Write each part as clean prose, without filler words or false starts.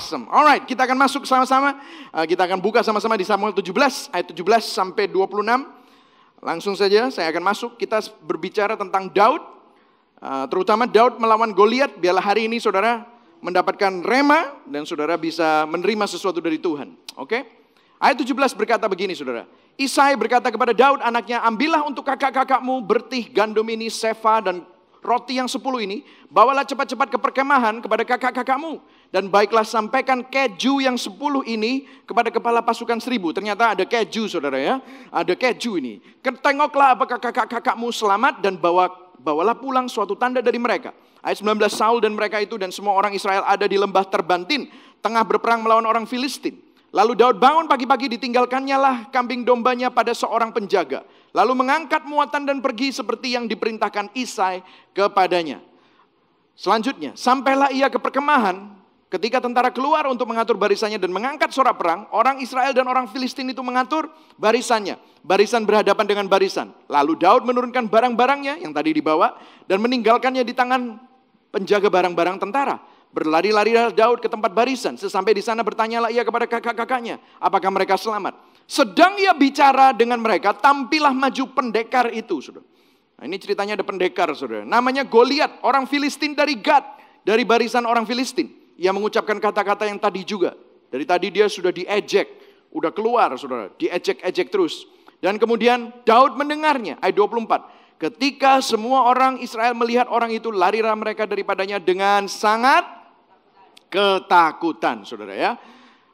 Awesome. Alright, kita akan masuk sama-sama. Kita akan buka sama-sama di Samuel 17, ayat 17 sampai 26. Langsung saja saya akan masuk. Kita berbicara tentang Daud. Terutama Daud melawan Goliat. Biarlah hari ini saudara mendapatkan rema dan saudara bisa menerima sesuatu dari Tuhan. Oke? Ayat 17 berkata begini saudara. Isai berkata kepada Daud anaknya, ambillah untuk kakak-kakakmu bertih gandum ini, sefa dan roti yang 10 ini, bawalah cepat-cepat ke perkemahan kepada kakak-kakakmu. Dan baiklah sampaikan keju yang 10 ini kepada kepala pasukan 1000. Ternyata ada keju saudara ya. Ada keju ini. Tengoklah apakah kakak-kakakmu selamat dan bawalah pulang suatu tanda dari mereka. Ayat 19, Saul dan mereka itu dan semua orang Israel ada di lembah Terbantin, tengah berperang melawan orang Filistin. Lalu Daud bangun pagi-pagi, ditinggalkannya lah kambing dombanya pada seorang penjaga. Lalu mengangkat muatan dan pergi seperti yang diperintahkan Isai kepadanya. Selanjutnya, sampailah ia ke perkemahan. Ketika tentara keluar untuk mengatur barisannya dan mengangkat sorak perang, orang Israel dan orang Filistin itu mengatur barisannya. Barisan berhadapan dengan barisan. Lalu Daud menurunkan barang-barangnya yang tadi dibawa dan meninggalkannya di tangan penjaga barang-barang tentara. Berlari-lari Daud ke tempat barisan. Sesampai di sana bertanyalah ia kepada kakak-kakaknya, apakah mereka selamat. Sedang ia bicara dengan mereka, tampillah maju pendekar itu, saudara. Nah, ini ceritanya ada pendekar, saudara. Namanya Goliat, orang Filistin dari Gad, dari barisan orang Filistin. Ia mengucapkan kata-kata yang tadi juga. Dari tadi dia sudah diejek, udah keluar, saudara, diejek-ejek terus. Dan kemudian Daud mendengarnya, ayat 24. Ketika semua orang Israel melihat orang itu, larilah mereka daripadanya dengan sangat ketakutan, saudara ya.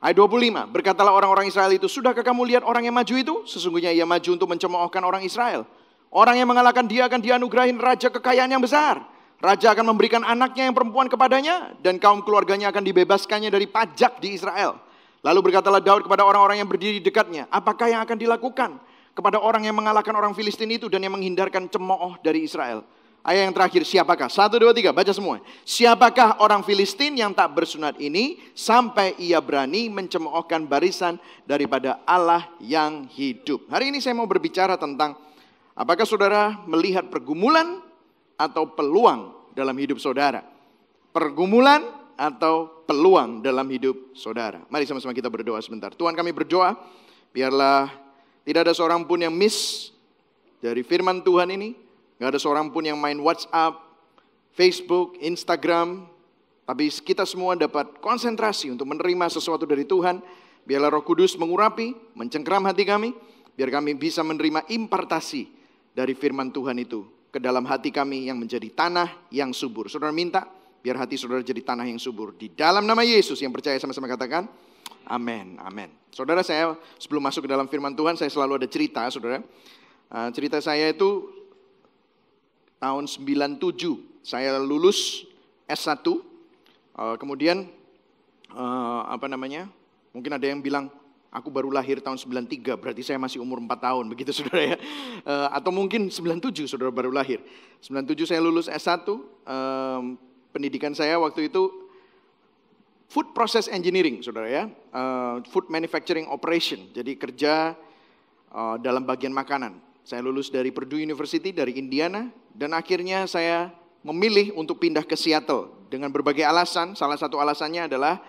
Ayat 25, berkatalah orang-orang Israel itu, sudahkah kamu lihat orang yang maju itu? Sesungguhnya ia maju untuk mencemoohkan orang Israel. Orang yang mengalahkan dia akan dianugerahin raja kekayaan yang besar. Raja akan memberikan anaknya yang perempuan kepadanya, dan kaum keluarganya akan dibebaskannya dari pajak di Israel. Lalu berkatalah Daud kepada orang-orang yang berdiri di dekatnya, apakah yang akan dilakukan kepada orang yang mengalahkan orang Filistin itu dan yang menghindarkan cemooh dari Israel? Ayat yang terakhir, siapakah? 1, 2, 3, baca semua. Siapakah orang Filistin yang tak bersunat ini sampai ia berani mencemoohkan barisan daripada Allah yang hidup? Hari ini saya mau berbicara tentang apakah saudara melihat pergumulan atau peluang dalam hidup saudara? Pergumulan atau peluang dalam hidup saudara? Mari sama-sama kita berdoa sebentar. Tuhan, kami berdoa, biarlah tidak ada seorang pun yang miss dari firman Tuhan ini. Gak ada seorang pun yang main WhatsApp, Facebook, Instagram. Tapi kita semua dapat konsentrasi untuk menerima sesuatu dari Tuhan. Biarlah Roh Kudus mengurapi, mencengkeram hati kami. Biar kami bisa menerima impartasi dari firman Tuhan itu ke dalam hati kami yang menjadi tanah yang subur. Saudara minta, biar hati saudara jadi tanah yang subur. Di dalam nama Yesus yang percaya sama-sama katakan, amin, amin. Saudara, saya sebelum masuk ke dalam firman Tuhan, saya selalu ada cerita, saudara. Cerita saya itu tahun 97, saya lulus S1, kemudian mungkin ada yang bilang, aku baru lahir tahun 93, berarti saya masih umur 4 tahun, begitu saudara ya. Atau mungkin 97 saudara baru lahir. 97 saya lulus S1, pendidikan saya waktu itu food process engineering, saudara ya, food manufacturing operation, jadi kerja dalam bagian makanan. Saya lulus dari Purdue University, dari Indiana, dan akhirnya saya memilih untuk pindah ke Seattle dengan berbagai alasan. Salah satu alasannya adalah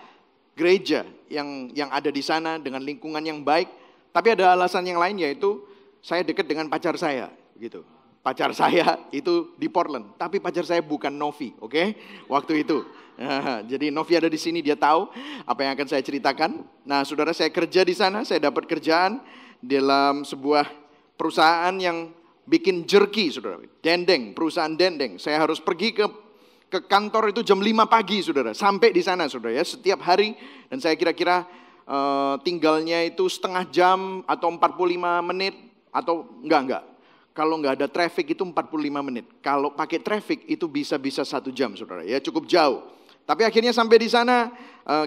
gereja yang ada di sana dengan lingkungan yang baik. Tapi ada alasan yang lain, yaitu saya dekat dengan pacar saya, gitu. Pacar saya itu di Portland, tapi pacar saya bukan Novi, oke? Waktu itu. Jadi Novi ada di sini, dia tahu apa yang akan saya ceritakan. Nah, saudara, saya kerja di sana, saya dapat kerjaan dalam sebuah perusahaan yang bikin jerky, saudara. Dendeng, perusahaan dendeng. Saya harus pergi ke kantor itu jam 5 pagi, saudara. Sampai di sana, saudara ya, setiap hari. Dan saya kira-kira tinggalnya itu setengah jam atau 45 menit. Atau enggak. Kalau enggak ada traffic itu 45 menit. Kalau pakai traffic itu bisa-bisa 1 jam, saudara ya. Cukup jauh. Tapi akhirnya sampai di sana,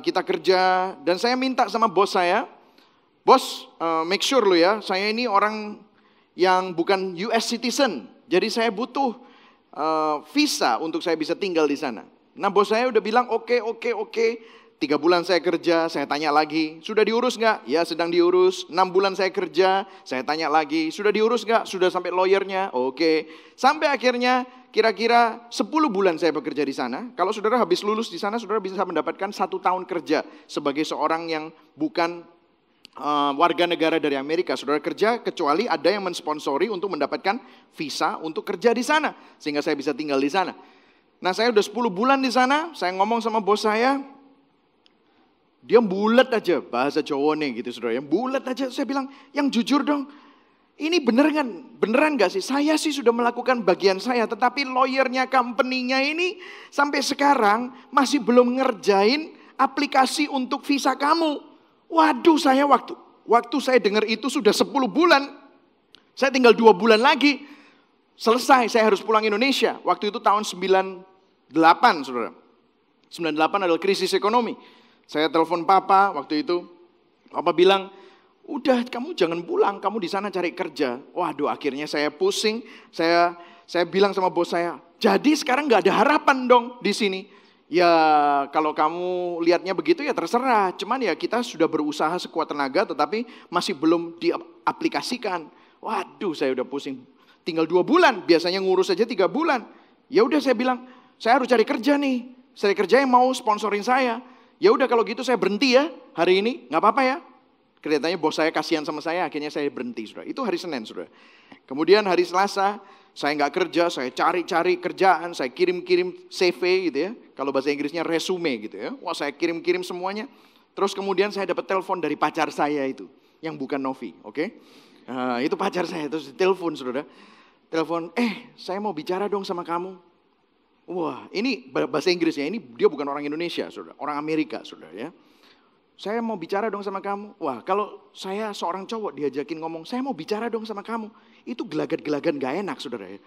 kita kerja. Dan saya minta sama bos saya, bos, make sure lo ya, saya ini orang yang bukan US citizen, jadi saya butuh visa untuk saya bisa tinggal di sana. Nah, bos saya udah bilang oke, 3 bulan saya kerja, saya tanya lagi, sudah diurus nggak? Ya sedang diurus. 6 bulan saya kerja, saya tanya lagi, sudah diurus nggak? Sudah sampai lawyernya? Oke. Sampai akhirnya kira-kira 10 bulan saya bekerja di sana. Kalau saudara habis lulus di sana, saudara bisa mendapatkan 1 tahun kerja sebagai seorang yang bukan warga negara dari Amerika. Saudara kerja kecuali ada yang mensponsori untuk mendapatkan visa untuk kerja di sana. Sehingga saya bisa tinggal di sana. Nah saya udah 10 bulan di sana, saya ngomong sama bos saya, dia bulat aja, bahasa Jawane gitu saudara. Yang bulat aja, saya bilang, yang jujur dong. Ini beneran gak sih? Saya sih sudah melakukan bagian saya, tetapi lawyernya, company-nya ini sampai sekarang masih belum ngerjain aplikasi untuk visa kamu. Waduh, saya waktu saya dengar itu sudah 10 bulan. Saya tinggal 2 bulan lagi. Selesai, saya harus pulang Indonesia. Waktu itu tahun 98, saudara. 98 adalah krisis ekonomi. Saya telepon papa waktu itu. Papa bilang, udah kamu jangan pulang, kamu di sana cari kerja. Waduh, akhirnya saya pusing. Saya bilang sama bos saya, jadi sekarang gak ada harapan dong di sini. Ya kalau kamu lihatnya begitu ya terserah. Cuman ya kita sudah berusaha sekuat tenaga tetapi masih belum diaplikasikan. Waduh, saya udah pusing. Tinggal 2 bulan, biasanya ngurus aja 3 bulan. Ya udah saya bilang, saya harus cari kerja nih. Cari kerja yang mau sponsorin saya. Ya udah kalau gitu saya berhenti ya hari ini, nggak apa-apa ya. Kelihatannya bos saya kasihan sama saya, akhirnya saya berhenti, saudara. Itu hari Senin, saudara. Kemudian hari Selasa, saya nggak kerja, saya cari-cari kerjaan, saya kirim-kirim CV gitu ya. Kalau bahasa Inggrisnya resume gitu ya. Wah, saya kirim-kirim semuanya. Terus kemudian saya dapat telepon dari pacar saya itu, yang bukan Novi, oke? Nah, itu pacar saya, terus telepon, saudara. Telepon, saya mau bicara dong sama kamu. Wah, ini bahasa Inggrisnya, ini dia bukan orang Indonesia, saudara, orang Amerika, saudara ya. Saya mau bicara dong sama kamu. Wah, kalau saya seorang cowok diajakin ngomong, saya mau bicara dong sama kamu. Itu gelagat-gelagan gak enak, saudara ya.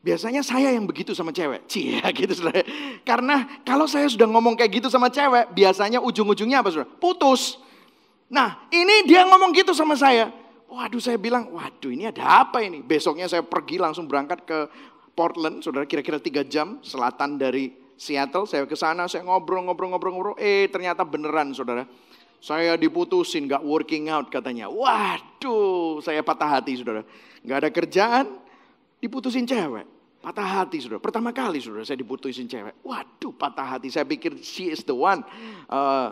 Biasanya saya yang begitu sama cewek. Cia gitu, saudara. Karena kalau saya sudah ngomong kayak gitu sama cewek, biasanya ujung-ujungnya apa, saudara? Putus. Nah, ini dia ngomong gitu sama saya. Waduh, saya bilang, waduh ini ada apa ini? Besoknya saya pergi langsung berangkat ke Portland, saudara, kira-kira 3 jam selatan dari Seattle. Saya ke sana, saya ngobrol. Ternyata beneran, saudara. Saya diputusin, gak working out katanya. Waduh, saya patah hati, saudara. Gak ada kerjaan, diputusin cewek. Patah hati, saudara. Pertama kali, saudara, saya diputusin cewek. Waduh, patah hati. Saya pikir she is the one.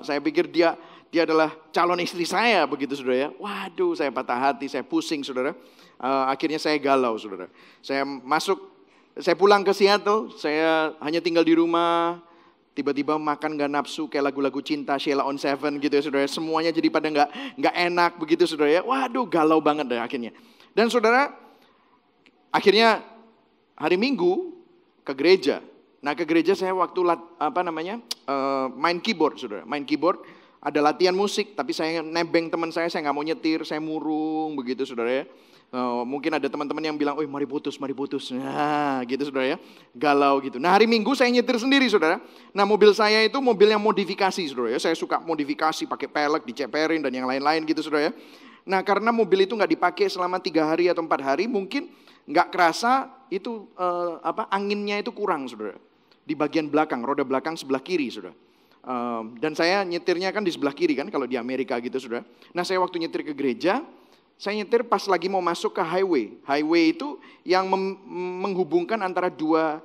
Saya pikir dia adalah calon istri saya, begitu, saudara ya. Waduh, saya patah hati, saya pusing, saudara. Akhirnya saya galau, saudara. Saya pulang ke Seattle, saya hanya tinggal di rumah, tiba-tiba makan gak nafsu kayak lagu-lagu cinta Sheila on 7 gitu ya saudara. Semuanya jadi pada gak enak begitu saudara ya. Waduh galau banget deh akhirnya. Dan saudara, akhirnya hari Minggu ke gereja. Nah ke gereja saya waktu main keyboard saudara. Main keyboard, ada latihan musik tapi saya nebeng teman saya gak mau nyetir, saya murung begitu saudara ya. Mungkin ada teman-teman yang bilang, mari putus. Nah gitu saudara ya, galau gitu. Nah hari Minggu saya nyetir sendiri saudara. Nah mobil saya itu mobil yang modifikasi saudara ya. Saya suka modifikasi, pakai pelek, diceperin dan yang lain-lain gitu saudara ya. Nah karena mobil itu gak dipakai selama 3 hari atau 4 hari, mungkin gak kerasa itu anginnya itu kurang saudara. Di bagian belakang, roda belakang sebelah kiri saudara. Dan saya nyetirnya kan di sebelah kiri kan kalau di Amerika gitu saudara. Nah saya waktu nyetir ke gereja, saya nyetir pas lagi mau masuk ke highway. Highway itu yang menghubungkan antara dua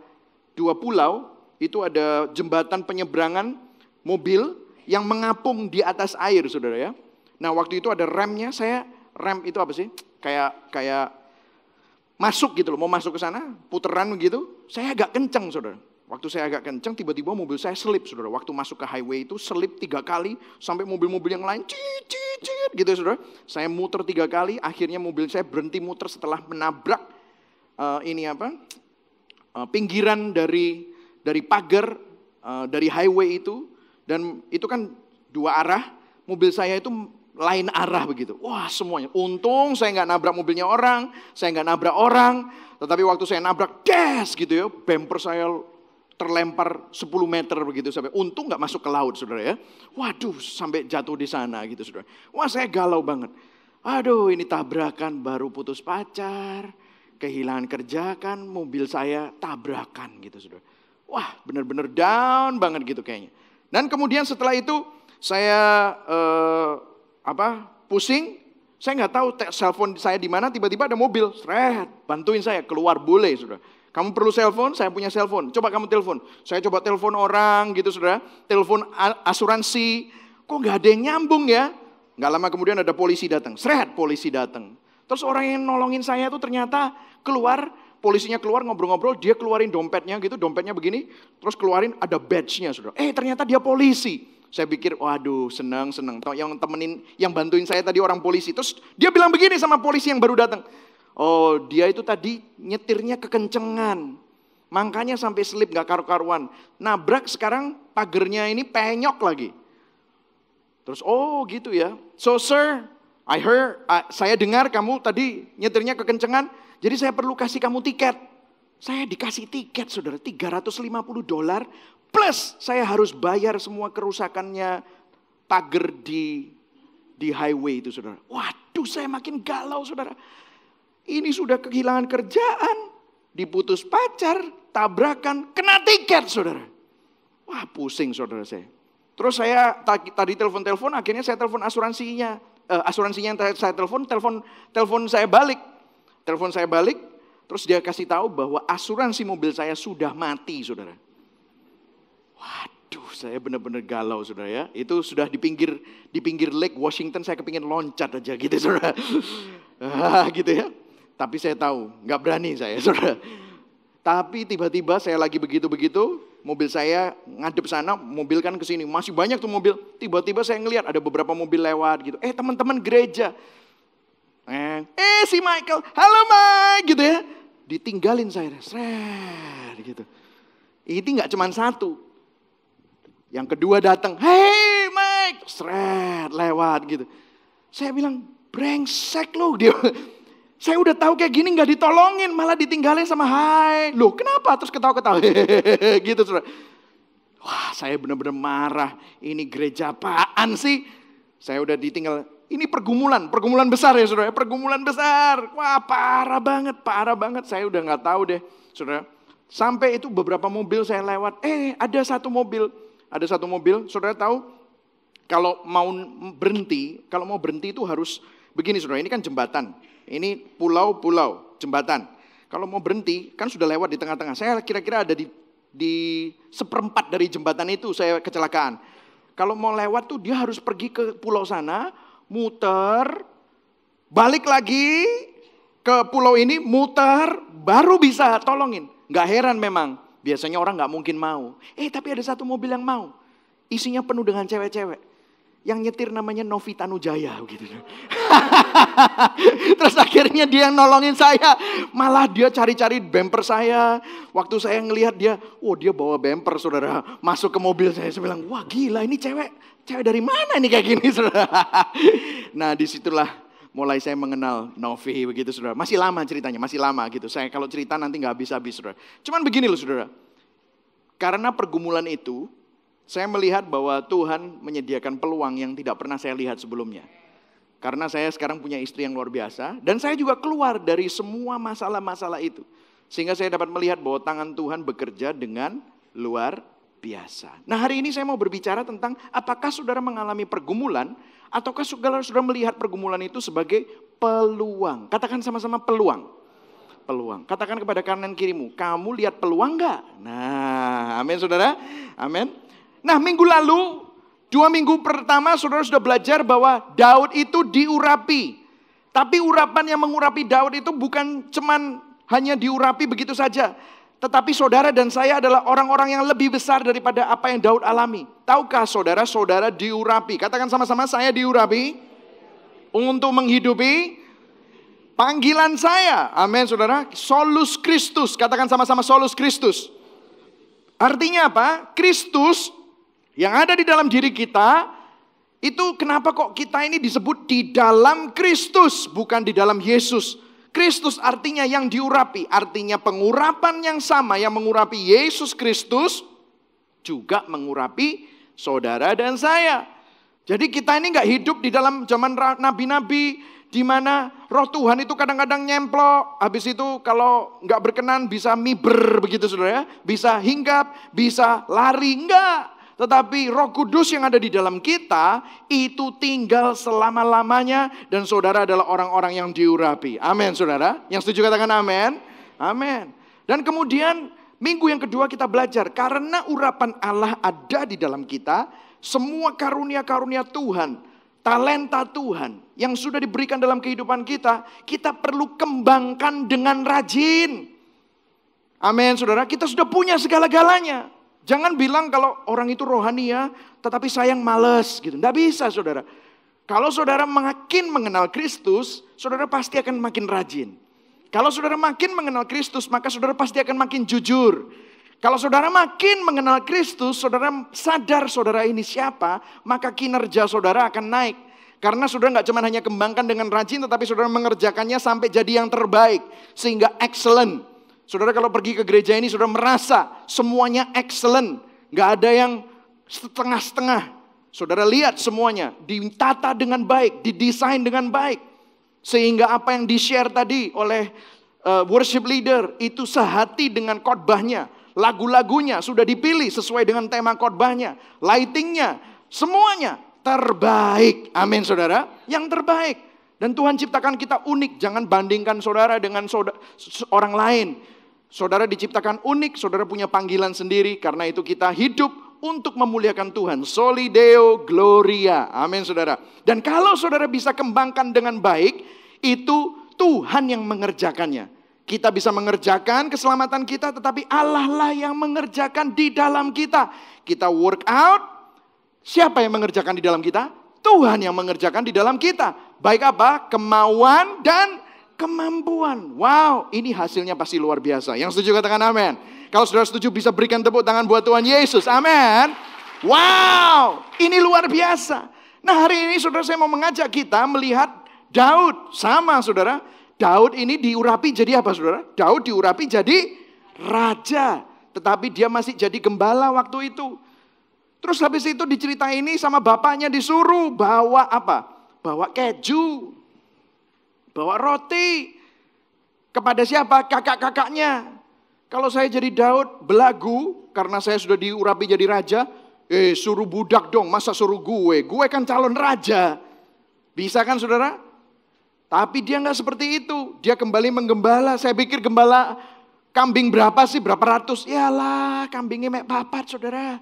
pulau. Itu ada jembatan penyeberangan mobil yang mengapung di atas air, saudara ya. Nah waktu itu ada remnya, rem itu apa sih? Kayak masuk gitu loh, mau masuk ke sana, puteran gitu. Saya agak kenceng, saudara. Waktu saya agak kenceng, tiba-tiba mobil saya selip, saudara. Waktu masuk ke highway itu selip 3 kali, sampai mobil-mobil yang lain cit gitu, saudara. Saya muter 3 kali, akhirnya mobil saya berhenti muter setelah menabrak pinggiran dari pagar dari highway itu. Dan itu kan 2 arah, mobil saya itu lain arah begitu. Wah semuanya, untung saya nggak nabrak mobilnya orang, saya nggak nabrak orang. Tetapi waktu saya nabrak, des gitu ya, bumper saya terlempar 10 meter begitu sampai untung nggak masuk ke laut saudara ya. Waduh sampai jatuh di sana gitu saudara. Wah saya galau banget. Aduh ini tabrakan baru putus pacar, kehilangan kerja kan, mobil saya tabrakan gitu saudara. Wah benar-benar down banget gitu kayaknya. Dan kemudian setelah itu saya pusing, saya nggak tahu cellphone saya di mana, tiba-tiba ada mobil, seret, bantuin saya keluar boleh, saudara. Kamu perlu cellphone, saya punya cellphone, coba kamu telepon. Saya coba telepon orang gitu, saudara, telepon asuransi, kok nggak ada yang nyambung ya? Nggak lama kemudian ada polisi datang, seret, polisi datang. Terus orang yang nolongin saya itu ternyata keluar, polisinya keluar ngobrol-ngobrol, dia keluarin dompetnya gitu, dompetnya begini, terus keluarin ada badge-nya, saudara. Ternyata dia polisi. Saya pikir, waduh, senang. Yang temenin, yang bantuin saya tadi orang polisi. Terus dia bilang begini sama polisi yang baru datang. Oh, dia itu tadi nyetirnya kekencengan. Makanya sampai slip gak karu-karuan. Nabrak sekarang pagernya ini penyok lagi. Terus, oh gitu ya. So sir, saya dengar kamu tadi nyetirnya kekencengan. Jadi saya perlu kasih kamu tiket. Saya dikasih tiket, saudara, $350. Plus saya harus bayar semua kerusakannya pagar di highway itu, saudara. Waduh, saya makin galau, saudara. Ini sudah kehilangan kerjaan, diputus pacar, tabrakan, kena tiket, saudara. Wah, pusing, saudara saya. Terus saya tadi telepon, akhirnya saya telepon asuransinya. Asuransinya yang saya telepon saya balik. Telepon saya balik, terus dia kasih tahu bahwa asuransi mobil saya sudah mati, saudara. Waduh, saya benar-benar galau, saudara ya. Itu sudah di pinggir Lake Washington, saya kepingin loncat aja gitu, saudara. Gitu ya. Tapi saya tahu, nggak berani saya, saudara. Tapi tiba-tiba saya lagi begitu-begitu, mobil saya ngadep sana, mobil kan ke sini, masih banyak tuh mobil. Tiba-tiba saya ngelihat ada beberapa mobil lewat gitu. Teman-teman gereja. Si Michael, halo Mike, gitu ya. Ditinggalin saya, seret gitu. Ini nggak cuma satu. Yang kedua datang, hey Mike, seret, lewat gitu. Saya bilang, brengsek lo dia. Saya udah tahu kayak gini nggak ditolongin, malah ditinggalin sama hai. Loh kenapa? Terus ketawa-ketawa, gitu saudara. Wah, saya benar-benar marah. Ini gereja apaan sih? Saya udah ditinggal. Ini pergumulan besar ya saudara, pergumulan besar. Wah parah banget. Saya udah nggak tahu deh saudara. Sampai itu beberapa mobil saya lewat, ada satu mobil, saudara tahu kalau mau berhenti itu harus begini saudara, ini kan jembatan, ini pulau, jembatan. Kalau mau berhenti kan sudah lewat di tengah-tengah, saya kira-kira ada di seperempat dari jembatan itu saya kecelakaan. Kalau mau lewat tuh dia harus pergi ke pulau sana, muter, balik lagi ke pulau ini, muter, baru bisa tolongin. Gak heran memang, biasanya orang gak mungkin mau. Tapi ada satu mobil yang mau, isinya penuh dengan cewek-cewek. Yang nyetir namanya Novita Nujaya gitu. Terus akhirnya dia yang nolongin saya, malah dia cari-cari bumper saya. Waktu saya ngelihat dia, dia bawa bumper saudara, masuk ke mobil saya bilang, wah gila ini cewek dari mana nih kayak gini saudara. Nah disitulah mulai saya mengenal Novi begitu saudara. Masih lama ceritanya, masih lama gitu. Saya kalau cerita nanti gak habis-habis saudara. Cuman begini loh saudara. Karena pergumulan itu, saya melihat bahwa Tuhan menyediakan peluang yang tidak pernah saya lihat sebelumnya. Karena saya sekarang punya istri yang luar biasa. Dan saya juga keluar dari semua masalah-masalah itu. Sehingga saya dapat melihat bahwa tangan Tuhan bekerja dengan luar biasa. Nah hari ini saya mau berbicara tentang apakah saudara mengalami pergumulan. Ataukah saudara melihat pergumulan itu sebagai peluang. Katakan sama-sama peluang. Katakan kepada kanan kirimu, kamu lihat peluang gak? Nah amin saudara, amin. Nah minggu lalu, 2 minggu pertama saudara sudah belajar bahwa Daud itu diurapi. Tapi urapan yang mengurapi Daud itu bukan cuman hanya diurapi begitu saja. Tetapi saudara dan saya adalah orang-orang yang lebih besar daripada apa yang Daud alami. Tahukah saudara diurapi? Katakan sama-sama, saya diurapi untuk menghidupi panggilan saya. Amin saudara. Solus Christus. Katakan sama-sama solus Christus. Artinya apa? Kristus yang ada di dalam diri kita, itu kenapa kok kita ini disebut di dalam Kristus, bukan di dalam Yesus. Kristus artinya yang diurapi, artinya pengurapan yang sama yang mengurapi Yesus Kristus, juga mengurapi saudara dan saya. Jadi kita ini gak hidup di dalam zaman nabi-nabi, di mana roh Tuhan itu kadang-kadang nyemplok, habis itu kalau gak berkenan bisa miber begitu saudara ya, bisa hinggap, bisa lari, enggak. Tetapi Roh Kudus yang ada di dalam kita itu tinggal selama-lamanya dan saudara adalah orang-orang yang diurapi. Amin saudara. Yang setuju katakan amin. Amin. Dan kemudian minggu yang kedua kita belajar karena urapan Allah ada di dalam kita, semua karunia-karunia Tuhan, talenta Tuhan yang sudah diberikan dalam kehidupan kita, kita perlu kembangkan dengan rajin. Amin saudara, kita sudah punya segala-galanya. Jangan bilang kalau orang itu rohani ya, tetapi sayang males gitu. Tidak bisa saudara. Kalau saudara makin mengenal Kristus, saudara pasti akan makin rajin. Kalau saudara makin mengenal Kristus, maka saudara pasti akan makin jujur. Kalau saudara makin mengenal Kristus, saudara sadar saudara ini siapa, maka kinerja saudara akan naik. Karena saudara nggak cuma hanya kembangkan dengan rajin, tetapi saudara mengerjakannya sampai jadi yang terbaik. Sehingga excellent. Saudara kalau pergi ke gereja ini saudara merasa semuanya excellent. Gak ada yang setengah-setengah. Saudara lihat semuanya ditata dengan baik, didesain dengan baik. Sehingga apa yang di-share tadi oleh worship leader itu sehati dengan khotbahnya. Lagu-lagunya sudah dipilih sesuai dengan tema khotbahnya. Lightingnya, semuanya terbaik. Amin saudara, yang terbaik. Dan Tuhan ciptakan kita unik. Jangan bandingkan saudara dengan orang lain. Saudara diciptakan unik, saudara punya panggilan sendiri. Karena itu kita hidup untuk memuliakan Tuhan. Soli Deo Gloria. Amin saudara. Dan kalau saudara bisa kembangkan dengan baik, itu Tuhan yang mengerjakannya. Kita bisa mengerjakan keselamatan kita, tetapi Allah lah yang mengerjakan di dalam kita. Kita work out, siapa yang mengerjakan di dalam kita? Tuhan yang mengerjakan di dalam kita. Baik apa? Kemauan dan kemampuan. Wow, ini hasilnya pasti luar biasa. Yang setuju katakan amin. Kalau saudara setuju bisa berikan tepuk tangan buat Tuhan Yesus. Amin. Wow, ini luar biasa. Nah hari ini saudara saya mau mengajak kita melihat Daud. Sama saudara, Daud ini diurapi jadi apa saudara? Daud diurapi jadi raja. Tetapi dia masih jadi gembala waktu itu. Terus habis itu diceritain ini sama bapaknya disuruh bawa apa? Bawa keju. Bawa roti. Kepada siapa? Kakak-kakaknya. Kalau saya jadi Daud, belagu. Karena saya sudah diurapi jadi raja. Suruh budak dong, masa suruh gue? Gue kan calon raja. Bisa kan saudara? Tapi dia gak seperti itu. Dia kembali menggembala. Saya pikir gembala kambing berapa sih? Berapa ratus? Yalah, kambingnya mek papat saudara.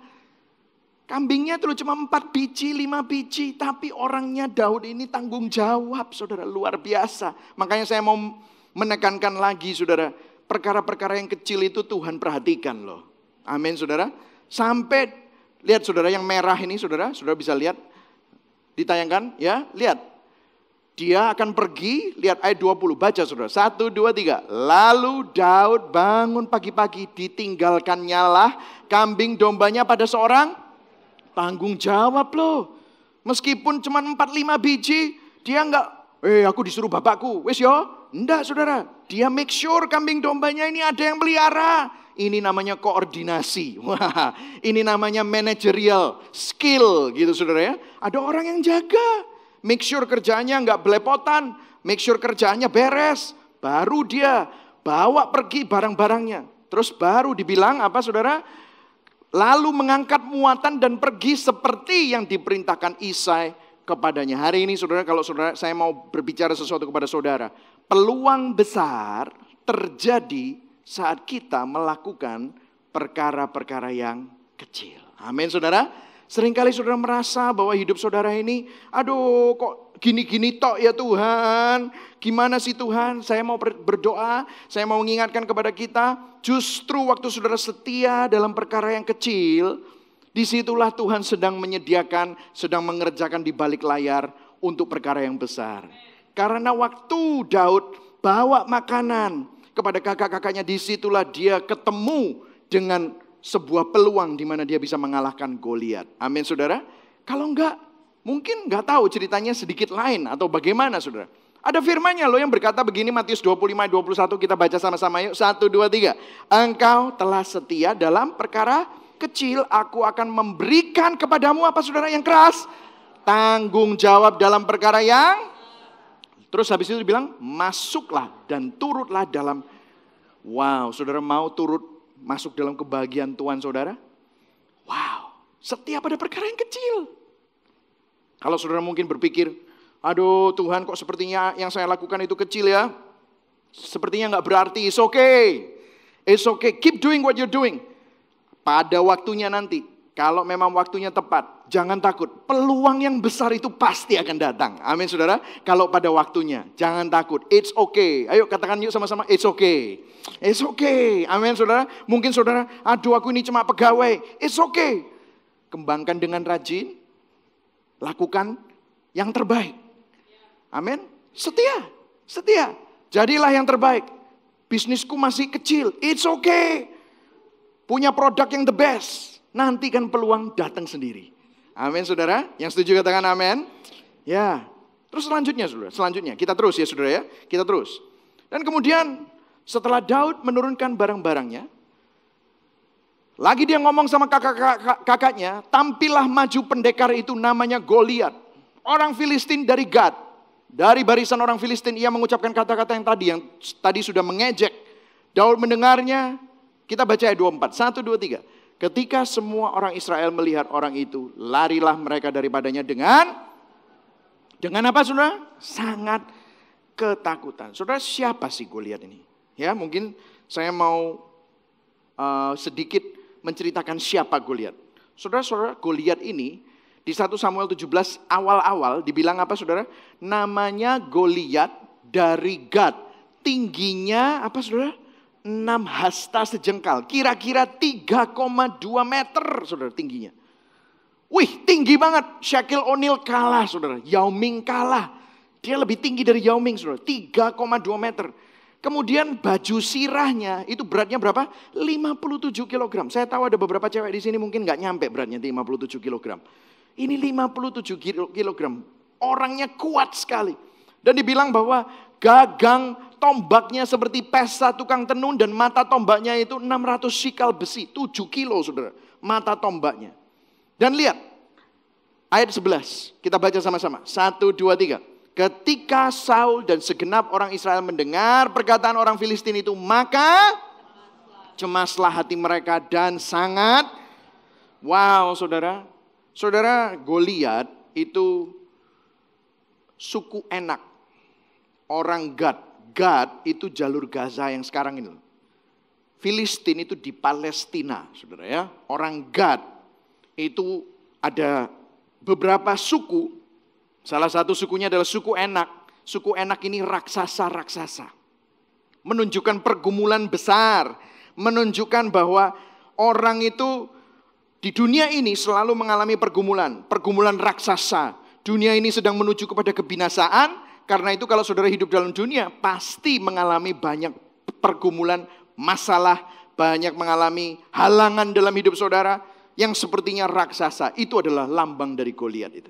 Kambingnya tuh cuma 4 biji, 5 biji. Tapi orangnya Daud ini tanggung jawab saudara, luar biasa. Makanya saya mau menekankan lagi saudara. Perkara-perkara yang kecil itu Tuhan perhatikan loh. Amin saudara. Sampai, lihat saudara yang merah ini saudara. Saudara bisa lihat, ditayangkan ya, lihat. Dia akan pergi, lihat ayat 20, baca saudara. 1, 2, 3. Lalu Daud bangun pagi-pagi, ditinggalkannya lah kambing dombanya pada seorang tanggung jawab loh. Meskipun cuma 4-5 biji, dia enggak, aku disuruh bapakku, wes yo. Enggak saudara, dia make sure kambing dombanya ini ada yang pelihara. Ini namanya koordinasi. Wah, ini namanya managerial skill gitu saudara ya. Ada orang yang jaga. Make sure kerjaannya enggak belepotan. Make sure kerjaannya beres. Baru dia bawa pergi barang-barangnya. Terus baru dibilang apa saudara? Lalu mengangkat muatan dan pergi seperti yang diperintahkan Isai kepadanya. Hari ini saudara, kalau saudara, saya mau berbicara sesuatu kepada saudara. Peluang besar terjadi saat kita melakukan perkara-perkara yang kecil. Amin saudara. Seringkali saudara merasa bahwa hidup saudara ini, aduh kok gini-gini tok ya Tuhan. Gimana sih Tuhan? Saya mau berdoa, saya mau mengingatkan kepada kita. Justru waktu saudara setia dalam perkara yang kecil, disitulah Tuhan sedang menyediakan, sedang mengerjakan di balik layar untuk perkara yang besar. Karena waktu Daud bawa makanan kepada kakak-kakaknya, disitulah dia ketemu dengan sebuah peluang di mana dia bisa mengalahkan Goliat. Amin saudara. Kalau enggak, mungkin enggak tahu ceritanya sedikit lain atau bagaimana saudara. Ada firman-Nya loh yang berkata begini, Matius 25-21, kita baca sama-sama yuk. 1, 2, 3. Engkau telah setia dalam perkara kecil, aku akan memberikan kepadamu apa saudara yang keras? Tanggung jawab dalam perkara yang. Terus habis itu dibilang, masuklah dan turutlah dalam. Wow, saudara mau turut masuk dalam kebahagiaan Tuhan saudara? Wow, Setiap ada perkara yang kecil. Kalau saudara mungkin berpikir, aduh Tuhan kok sepertinya yang saya lakukan itu kecil ya. Sepertinya nggak berarti, it's okay. It's okay, keep doing what you're doing. Pada waktunya nanti, kalau memang waktunya tepat, jangan takut. Peluang yang besar itu pasti akan datang. Amin saudara. Kalau pada waktunya, jangan takut. It's okay. Ayo katakan yuk sama-sama, it's okay. It's okay. Amin saudara. Mungkin saudara, aduh aku ini cuma pegawai. It's okay. Kembangkan dengan rajin. Lakukan yang terbaik. Amin. Setia. Setia. Jadilah yang terbaik. Bisnisku masih kecil. It's okay. Punya produk yang the best. Nanti kan peluang datang sendiri. Amin saudara. Yang setuju katakan amin. Ya. Terus selanjutnya saudara. Selanjutnya kita terus ya saudara ya. Kita terus. Dan kemudian setelah Daud menurunkan barang-barangnya. Lagi dia ngomong sama kakaknya. Tampillah maju pendekar itu namanya Goliat. Orang Filistin dari Gad. Dari barisan orang Filistin ia mengucapkan kata-kata yang tadi sudah mengejek. Daud mendengarnya. Kita baca ayat 24. 1, 2, 3. Ketika semua orang Israel melihat orang itu, larilah mereka daripadanya dengan apa saudara? Sangat ketakutan. Saudara, siapa sih Goliat ini? Ya, mungkin saya mau sedikit menceritakan siapa Goliat. Saudara-saudara, Goliat ini di 1 Samuel 17 awal-awal dibilang apa saudara? Namanya Goliat dari Gad. Tingginya apa saudara? 6 hasta sejengkal, kira-kira 3,2 meter saudara tingginya. Wih tinggi banget, Shaquille O'Neal kalah saudara, Yao Ming kalah. Dia lebih tinggi dari Yao Ming saudara, 3,2 meter. Kemudian baju sirahnya itu beratnya berapa? 57 kg. Saya tahu ada beberapa cewek di sini mungkin gak nyampe beratnya 57 kg. Ini 57 kg, orangnya kuat sekali. Dan dibilang bahwa gagang tombaknya seperti pesa tukang tenun dan mata tombaknya itu 600 sikal besi, 7 kilo saudara, mata tombaknya. Dan lihat, ayat 11, kita baca sama-sama, 1, 2, 3. Ketika Saul dan segenap orang Israel mendengar perkataan orang Filistin itu, maka cemaslah hati mereka dan sangat, wow saudara, Goliat itu suku Enak, orang Gad. Gad itu jalur Gaza yang sekarang ini. Filistin itu di Palestina, saudara ya. Orang Gad itu ada beberapa suku. Salah satu sukunya adalah suku Enak. Suku Enak ini raksasa-raksasa. Menunjukkan pergumulan besar. Menunjukkan bahwa orang itu di dunia ini selalu mengalami pergumulan. Pergumulan raksasa. Dunia ini sedang menuju kepada kebinasaan. Karena itu kalau saudara hidup dalam dunia pasti mengalami banyak pergumulan, masalah, banyak mengalami halangan dalam hidup saudara yang sepertinya raksasa. Itu adalah lambang dari Goliat itu.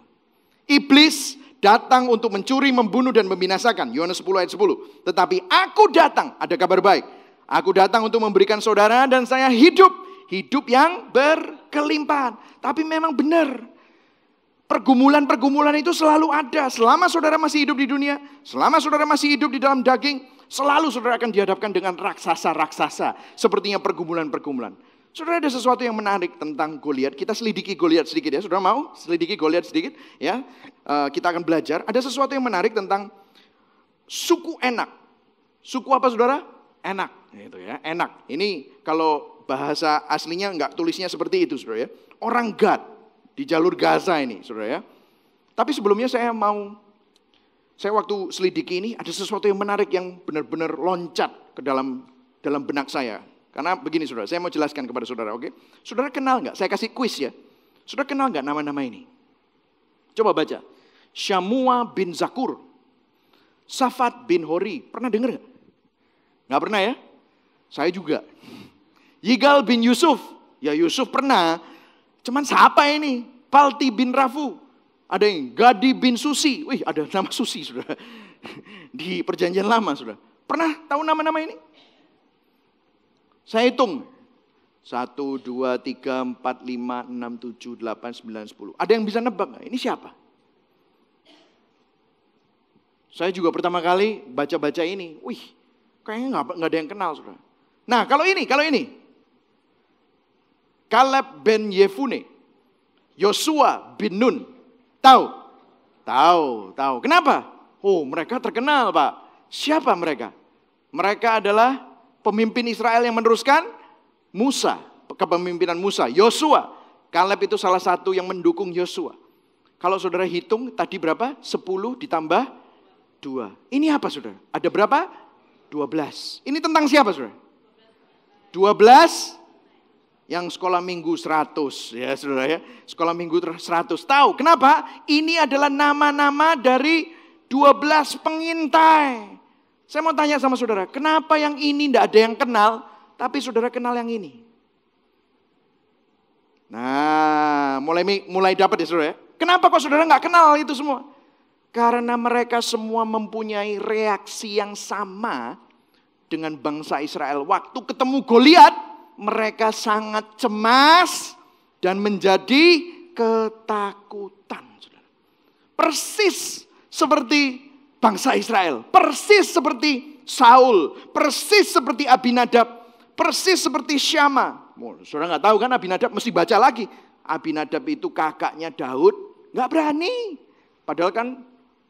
Iblis datang untuk mencuri, membunuh dan membinasakan. Yohanes 10 ayat 10. Tetapi aku datang, ada kabar baik. Aku datang untuk memberikan saudara dan saya hidup yang berkelimpahan. Tapi memang benar. Pergumulan-pergumulan itu selalu ada. Selama saudara masih hidup di dunia, selama saudara masih hidup di dalam daging, selalu saudara akan dihadapkan dengan raksasa-raksasa. Sepertinya pergumulan-pergumulan. Saudara, ada sesuatu yang menarik tentang Goliat. Kita selidiki Goliat sedikit ya. Saudara mau selidiki Goliat sedikit? Ya, kita akan belajar. Ada sesuatu yang menarik tentang suku Enak. Suku apa saudara? Enak. Itu ya, Enak. Ini kalau bahasa aslinya enggak tulisnya seperti itu saudara ya. Orang Gad. Di jalur Gaza ini, saudara ya. Tapi sebelumnya saya waktu selidiki ini ada sesuatu yang menarik yang benar-benar loncat ke dalam benak saya. Karena begini saudara, saya mau jelaskan kepada saudara, oke? Saudara kenal nggak? Saya kasih quiz ya. Saudara kenal nggak nama-nama ini? Coba baca. Syamua bin Zakur, Safat bin Hori, pernah dengar nggak? Nggak pernah ya? Saya juga. Yigal bin Yusuf, ya Yusuf pernah. Cuman siapa ini? Palti bin Rafu. Ada yang Gadi bin Susi. Wih ada nama Susi saudara. Di perjanjian lama saudara. Pernah tahu nama-nama ini? Saya hitung. 1, 2, 3, 4, 5, 6, 7, 8, 9, 10. Ada yang bisa nebak gak? Ini siapa? Saya juga pertama kali baca-baca ini. Wih kayaknya gak ada yang kenal saudara. Nah kalau ini. Kaleb ben Yefune. Yosua bin Nun. Tahu? Tahu. Kenapa? Oh, mereka terkenal, Pak. Siapa mereka? Mereka adalah pemimpin Israel yang meneruskan Musa, kepemimpinan Musa. Yosua. Kaleb itu salah satu yang mendukung Yosua. Kalau saudara hitung tadi berapa? 10 ditambah 2. Ini apa saudara? Ada berapa? 12. Ini tentang siapa saudara? 12 yang sekolah minggu 100. Ya saudara ya. Sekolah minggu 100. Tahu kenapa? Ini adalah nama-nama dari 12 pengintai. Saya mau tanya sama saudara. Kenapa yang ini tidak ada yang kenal, tapi saudara kenal yang ini? Nah, mulai dapat ya saudara ya. Kenapa kok saudara nggak kenal itu semua? Karena mereka semua mempunyai reaksi yang sama dengan bangsa Israel. Waktu ketemu Goliat, mereka sangat cemas dan menjadi ketakutan. Saudara. Persis seperti bangsa Israel. Persis seperti Saul. Persis seperti Abinadab. Persis seperti Syama. Saudara nggak tahu kan Abinadab, mesti baca lagi. Abinadab itu kakaknya Daud, nggak berani. Padahal kan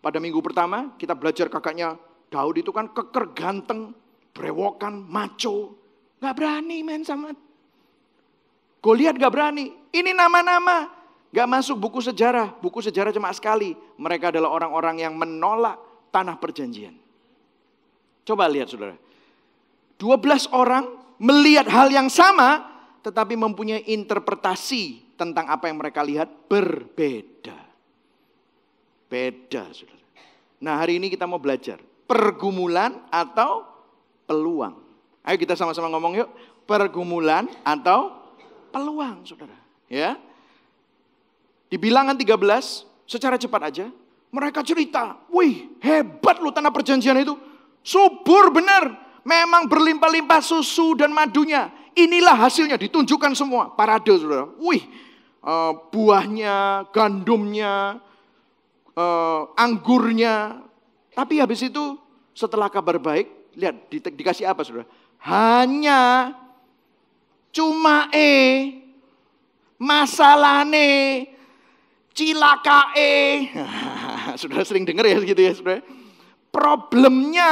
pada minggu pertama kita belajar kakaknya Daud itu kan keker, ganteng, brewokan, maco. Nggak berani main sama Goliat, nggak berani. Ini nama-nama nggak masuk buku sejarah. Buku sejarah cuma sekali. Mereka adalah orang-orang yang menolak tanah perjanjian. Coba lihat saudara. 12 orang melihat hal yang sama, tetapi mempunyai interpretasi tentang apa yang mereka lihat berbeda. Beda, saudara. Nah, hari ini kita mau belajar pergumulan atau peluang. Ayo kita sama-sama ngomong yuk. Pergumulan atau peluang, saudara. Ya. Di Bilangan 13, secara cepat aja, mereka cerita, wih hebat loh tanah perjanjian itu. Subur benar. Memang berlimpah-limpah susu dan madunya. Inilah hasilnya, ditunjukkan semua. Parade, saudara. Wih, buahnya, gandumnya, anggurnya. Tapi habis itu, setelah kabar baik, lihat dikasih apa, saudara? Hanya cuma masalahne, cilakae. Saudara sering dengar ya gitu ya, saudara. Problemnya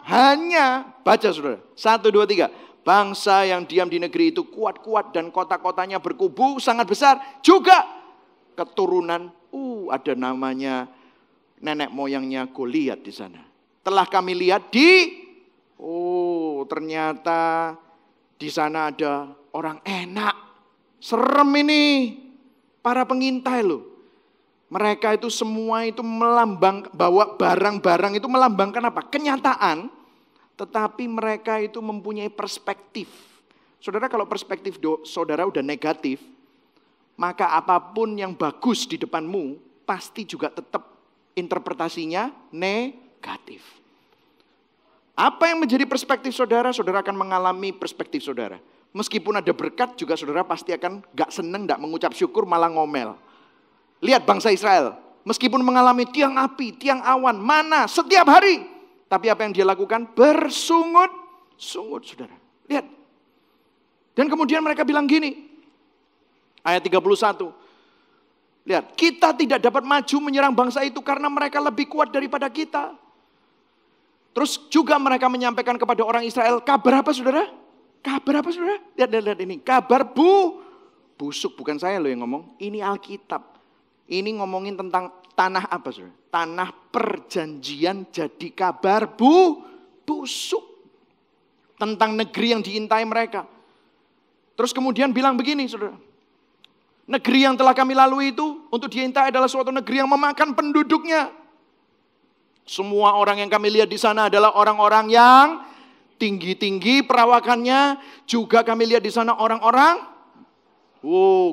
hanya, baca saudara, 1, 2, 3. Bangsa yang diam di negeri itu kuat-kuat dan kota-kotanya berkubu sangat besar. Juga keturunan, ada namanya nenek moyangnya Goliat di sana. Telah kami lihat ternyata di sana ada orang enak. Serem ini, para pengintai loh. Mereka itu semua itu bawa barang-barang itu melambangkan apa? Kenyataan, tetapi mereka itu mempunyai perspektif. Saudara, kalau perspektif saudara udah negatif, maka apapun yang bagus di depanmu pasti juga tetap interpretasinya negatif. Apa yang menjadi perspektif saudara, saudara akan mengalami perspektif saudara. Meskipun ada berkat juga saudara pasti akan gak seneng, gak mengucap syukur, malah ngomel. Lihat bangsa Israel, meskipun mengalami tiang api, tiang awan, mana setiap hari. Tapi apa yang dia lakukan? Bersungut-sungut, saudara. Lihat. Dan kemudian mereka bilang gini, ayat 31. Lihat, kita tidak dapat maju menyerang bangsa itu karena mereka lebih kuat daripada kita. Terus juga mereka menyampaikan kepada orang Israel, kabar apa saudara? Kabar apa saudara? Lihat ini, kabar busuk. Bukan saya loh yang ngomong, ini Alkitab. Ini ngomongin tentang tanah apa saudara? Tanah perjanjian jadi kabar busuk. Tentang negeri yang diintai mereka. Terus kemudian bilang begini saudara. Negeri yang telah kami lalui itu untuk diintai adalah suatu negeri yang memakan penduduknya. Semua orang yang kami lihat di sana adalah orang-orang yang tinggi-tinggi perawakannya. Juga kami lihat di sana orang-orang.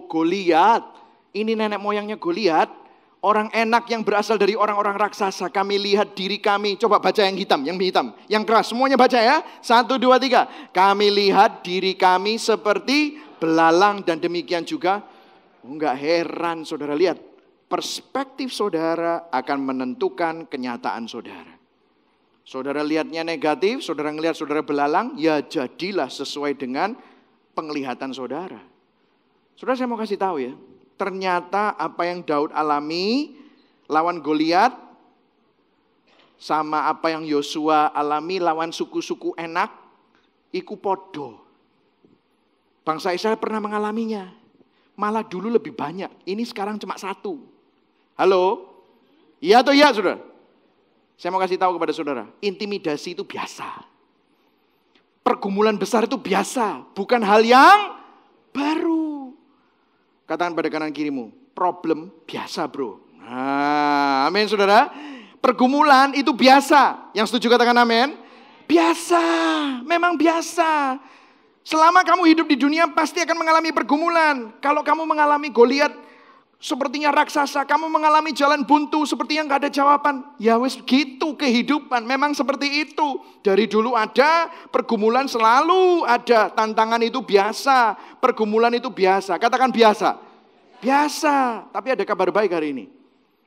Goliat. Ini nenek moyangnya Goliat, orang enak yang berasal dari orang-orang raksasa. Kami lihat diri kami, coba baca yang hitam, yang keras, semuanya baca ya. 1, 2, 3. Kami lihat diri kami seperti belalang dan demikian juga. Enggak heran saudara, lihat. Perspektif saudara akan menentukan kenyataan saudara. Saudara lihatnya negatif, saudara ngelihat saudara belalang, ya jadilah sesuai dengan penglihatan saudara. Saudara saya mau kasih tahu ya. ternyata apa yang Daud alami lawan Goliat sama apa yang Yosua alami lawan suku-suku Enak, iku podo. Bangsa Israel pernah mengalaminya. Malah dulu lebih banyak. Ini sekarang cuma satu. Halo? Iya atau iya, saudara? Saya mau kasih tahu kepada saudara. Intimidasi itu biasa. Pergumulan besar itu biasa. Bukan hal yang baru. Katakan pada kanan kirimu. Problem biasa, bro. Nah, amin, saudara. Pergumulan itu biasa. Yang setuju katakan amin. Biasa. Memang biasa. Selama kamu hidup di dunia pasti akan mengalami pergumulan. Kalau kamu mengalami Goliat sepertinya raksasa, kamu mengalami jalan buntu sepertinya nggak ada jawaban. Ya wes gitu kehidupan, memang seperti itu. Dari dulu ada, pergumulan selalu ada. Tantangan itu biasa, pergumulan itu biasa. Katakan biasa. Biasa, tapi ada kabar baik hari ini.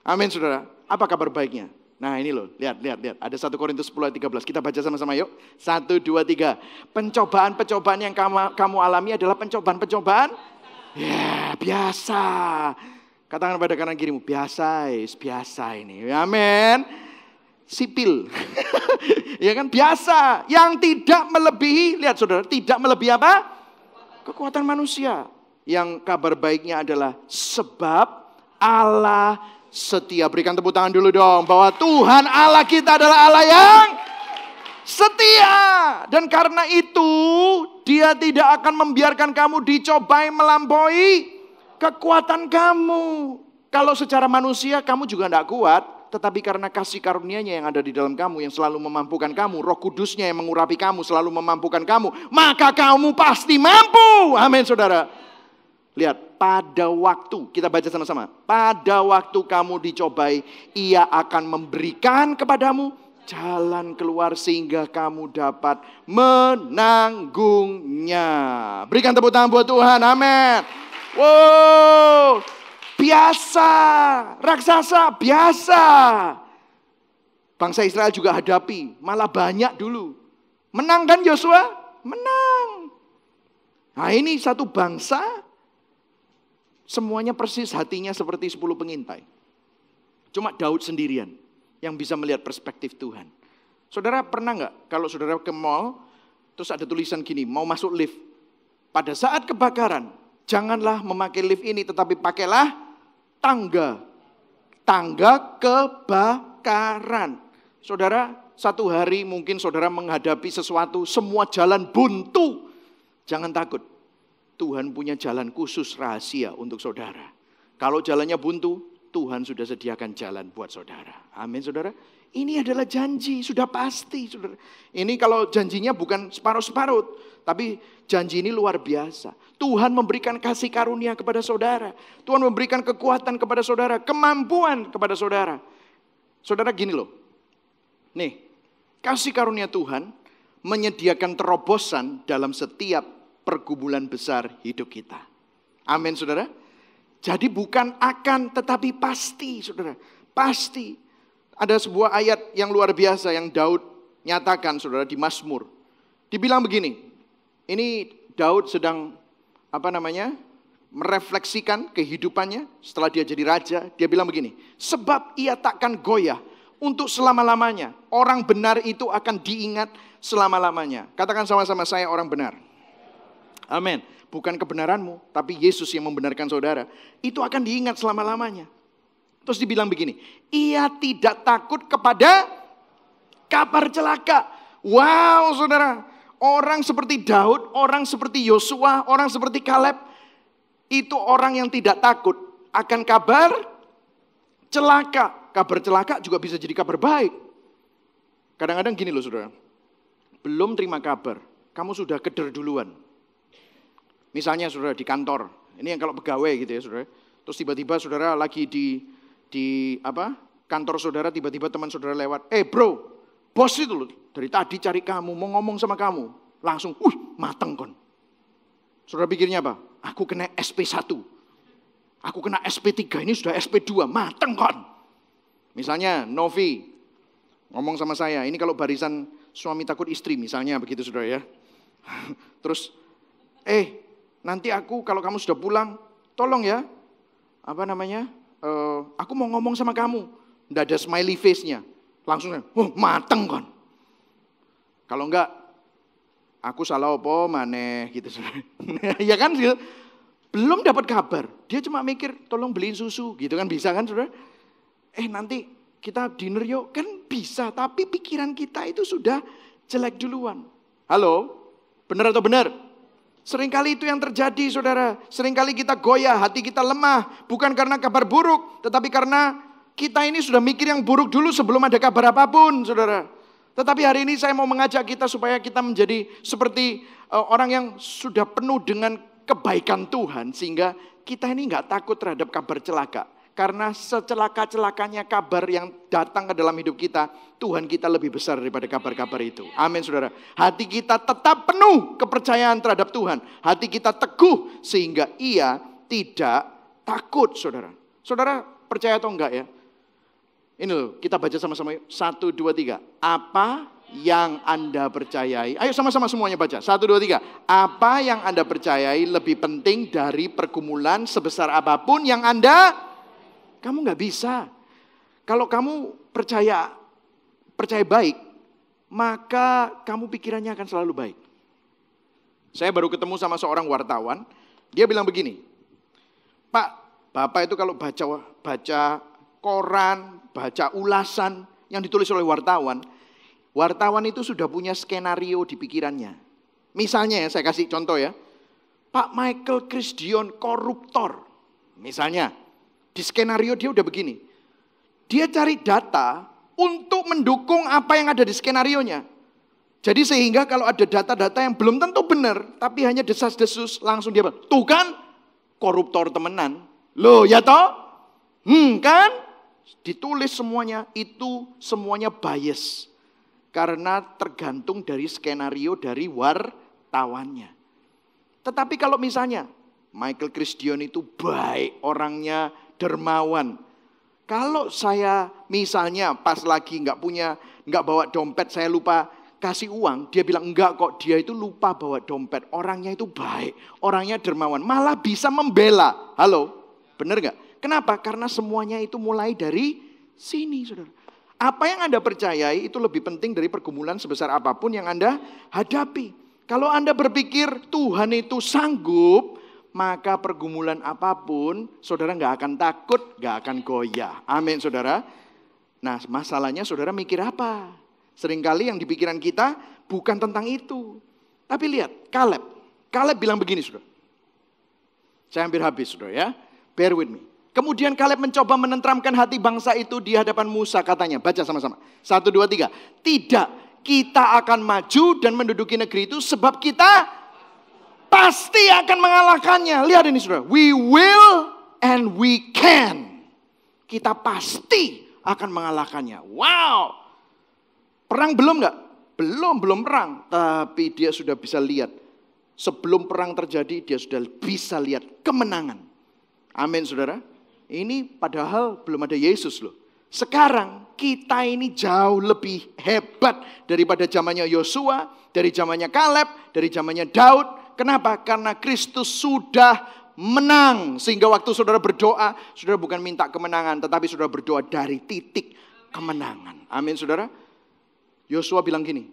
Amin, saudara. Apa kabar baiknya? Nah ini loh, lihat. Ada 1 Korintus 10 ayat 13. Kita baca sama-sama yuk. 1, 2, 3. Pencobaan-pencobaan yang kamu alami adalah pencobaan-pencobaan. Ya, biasa. Katakan pada kanan kirimu, biasa ini. Amin. Sipil. Ya kan, biasa. Yang tidak melebihi, lihat saudara, tidak melebihi apa? Kekuatan manusia. Yang kabar baiknya adalah sebab Allah setia. Berikan tepuk tangan dulu dong. Bahwa Tuhan Allah kita adalah Allah yang setia. Dan karena itu Dia tidak akan membiarkan kamu dicobai melampaui kekuatan kamu. Kalau secara manusia kamu juga tidak kuat. Tetapi karena kasih karunia-Nya yang ada di dalam kamu, yang selalu memampukan kamu, Roh Kudus-Nya yang mengurapi kamu, selalu memampukan kamu, maka kamu pasti mampu. Amin, saudara. Lihat, pada waktu, kita baca sama-sama. Pada waktu kamu dicobai, Ia akan memberikan kepadamu jalan keluar sehingga kamu dapat menanggungnya. Berikan tepuk tangan buat Tuhan, amin. Wow, biasa, raksasa biasa. Bangsa Israel juga hadapi, malah banyak dulu. Menang kan Yosua? Menang. Nah ini satu bangsa, semuanya persis hatinya seperti 10 pengintai. Cuma Daud sendirian yang bisa melihat perspektif Tuhan. Saudara pernah nggak kalau saudara ke mall, terus ada tulisan gini, mau masuk lift. Pada saat kebakaran, janganlah memakai lift ini, tetapi pakailah tangga. Tangga kebakaran. Saudara, satu hari mungkin saudara menghadapi sesuatu, semua jalan buntu. Jangan takut. Tuhan punya jalan khusus rahasia untuk saudara. Kalau jalannya buntu, Tuhan sudah sediakan jalan buat saudara. Amin, saudara. Ini adalah janji, sudah pasti, saudara. Ini kalau janjinya bukan separuh-separuh, tapi janji ini luar biasa. Tuhan memberikan kasih karunia kepada saudara. Tuhan memberikan kekuatan kepada saudara, kemampuan kepada saudara. Saudara gini loh. Nih, kasih karunia Tuhan menyediakan terobosan dalam setiap pergumulan besar hidup kita. Amin, saudara. Jadi bukan akan, tetapi pasti, saudara. Pasti. Ada sebuah ayat yang luar biasa yang Daud nyatakan, saudara, di Mazmur. Dibilang begini, ini Daud sedang, merefleksikan kehidupannya setelah dia jadi raja. Dia bilang begini, sebab ia takkan goyah untuk selama-lamanya. Orang benar itu akan diingat selama-lamanya. Katakan sama-sama, saya orang benar. Amin. Bukan kebenaranmu, tapi Yesus yang membenarkan saudara. Itu akan diingat selama-lamanya. Terus dibilang begini, ia tidak takut kepada kabar celaka. Wow, saudara. Orang seperti Daud, orang seperti Yosua, orang seperti Kaleb. Itu orang yang tidak takut akan kabar celaka. Kabar celaka juga bisa jadi kabar baik. Kadang-kadang gini loh saudara. Belum terima kabar, kamu sudah keder duluan. Misalnya saudara di kantor, ini yang kalau pegawai gitu ya saudara. Terus tiba-tiba saudara lagi di kantor saudara, tiba-tiba teman saudara lewat. Bro, bos itu loh dari tadi cari kamu, mau ngomong sama kamu. Langsung, mateng kon. Saudara pikirnya apa? Aku kena SP1. Aku kena SP3, ini sudah SP2, mateng kon. Misalnya Novi ngomong sama saya, ini kalau barisan suami takut istri misalnya begitu saudara ya. Terus, nanti aku kalau kamu sudah pulang, tolong ya, Aku mau ngomong sama kamu. Nggak ada smiley face-nya. Langsung, mateng kan. Kalau enggak, aku salah apa maneh gitu. Ya kan, belum dapat kabar. Dia cuma mikir, tolong beliin susu gitu kan, bisa kan saudara. Nanti kita dinner yuk, kan bisa. Tapi pikiran kita itu sudah jelek duluan. Halo, benar atau benar? Seringkali itu yang terjadi saudara. Seringkali kita goyah, hati kita lemah. Bukan karena kabar buruk, tetapi karena kita ini sudah mikir yang buruk dulu sebelum ada kabar apapun saudara. Tetapi hari ini saya mau mengajak kita supaya kita menjadi seperti orang yang sudah penuh dengan kebaikan Tuhan. Sehingga kita ini gak takut terhadap kabar celaka. Karena secelaka-celakanya kabar yang datang ke dalam hidup kita, Tuhan kita lebih besar daripada kabar-kabar itu. Amin saudara. Hati kita tetap penuh kepercayaan terhadap Tuhan. Hati kita teguh sehingga ia tidak takut saudara. Saudara percaya atau enggak ya? Ini loh, kita baca sama-sama yuk. 1, 2, 3. Apa yang Anda percayai? Ayo sama-sama semuanya baca. 1, 2, 3. Apa yang Anda percayai lebih penting dari pergumulan sebesar apapun yang kamu nggak bisa. Kalau kamu percaya baik, maka kamu pikirannya akan selalu baik. Saya baru ketemu sama seorang wartawan, dia bilang begini, Pak, Bapak itu kalau baca koran, baca ulasan yang ditulis oleh wartawan itu sudah punya skenario di pikirannya. Misalnya ya, saya kasih contoh ya, Pak Michael Chris Dion koruptor, misalnya. Di skenario dia udah begini. Dia cari data untuk mendukung apa yang ada di skenarionya. Jadi sehingga kalau ada data-data yang belum tentu benar, tapi hanya desas-desus, langsung dia bilang, tuh kan koruptor temenan. Loh ya toh? Kan? Ditulis semuanya, itu semuanya bias. Karena tergantung dari skenario dari wartawannya. Tetapi kalau misalnya Michael Chris Dion itu baik orangnya, dermawan. Kalau saya misalnya pas lagi nggak bawa dompet, saya lupa kasih uang, dia bilang enggak kok, dia itu lupa bawa dompet, orangnya itu baik, orangnya dermawan, malah bisa membela. Halo, benar nggak? Kenapa? Karena semuanya itu mulai dari sini, saudara. Apa yang Anda percayai itu lebih penting dari pergumulan sebesar apapun yang Anda hadapi. Kalau Anda berpikir Tuhan itu sanggup, maka pergumulan apapun, saudara gak akan takut, gak akan goyah. Amin saudara. Nah masalahnya saudara mikir apa? Seringkali yang di pikiran kita bukan tentang itu. Tapi lihat, Caleb bilang begini saudara. Saya hampir habis saudara ya. Bear with me. Kemudian Caleb mencoba menenteramkan hati bangsa itu di hadapan Musa katanya. Baca sama-sama. 1, 2, 3. Tidak, kita akan maju dan menduduki negeri itu sebab kita pasti akan mengalahkannya. Lihat ini saudara. We will and we can. Kita pasti akan mengalahkannya. Wow. Perang belum enggak? Belum perang. Tapi dia sudah bisa lihat. Sebelum perang terjadi dia sudah bisa lihat kemenangan. Amin saudara. Ini padahal belum ada Yesus loh. Sekarang kita ini jauh lebih hebat daripada zamannya Yosua, dari zamannya Caleb, dari zamannya Daud. Kenapa? Karena Kristus sudah menang. Sehingga waktu saudara berdoa, saudara bukan minta kemenangan, tetapi saudara berdoa dari titik kemenangan. Amin saudara. Yosua bilang gini,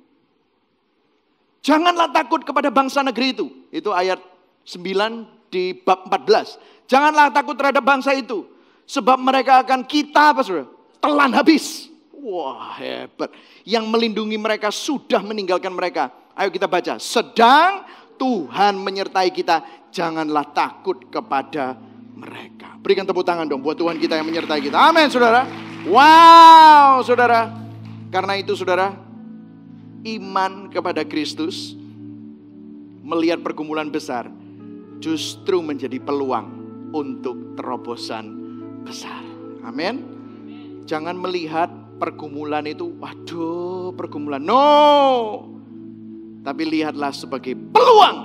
janganlah takut kepada bangsa negeri itu. Itu ayat 9 di bab 14. Janganlah takut terhadap bangsa itu. Sebab mereka akan kita apa saudara? Telan habis. Wah hebat. Yang melindungi mereka sudah meninggalkan mereka. Ayo kita baca. Sedang Tuhan menyertai kita, janganlah takut kepada mereka. Berikan tepuk tangan dong buat Tuhan kita yang menyertai kita. Amin saudara. Wow saudara. Karena itu saudara, iman kepada Kristus, melihat pergumulan besar, justru menjadi peluang untuk terobosan besar. Amin. Jangan melihat pergumulan itu, waduh pergumulan. No. Tapi lihatlah sebagai peluang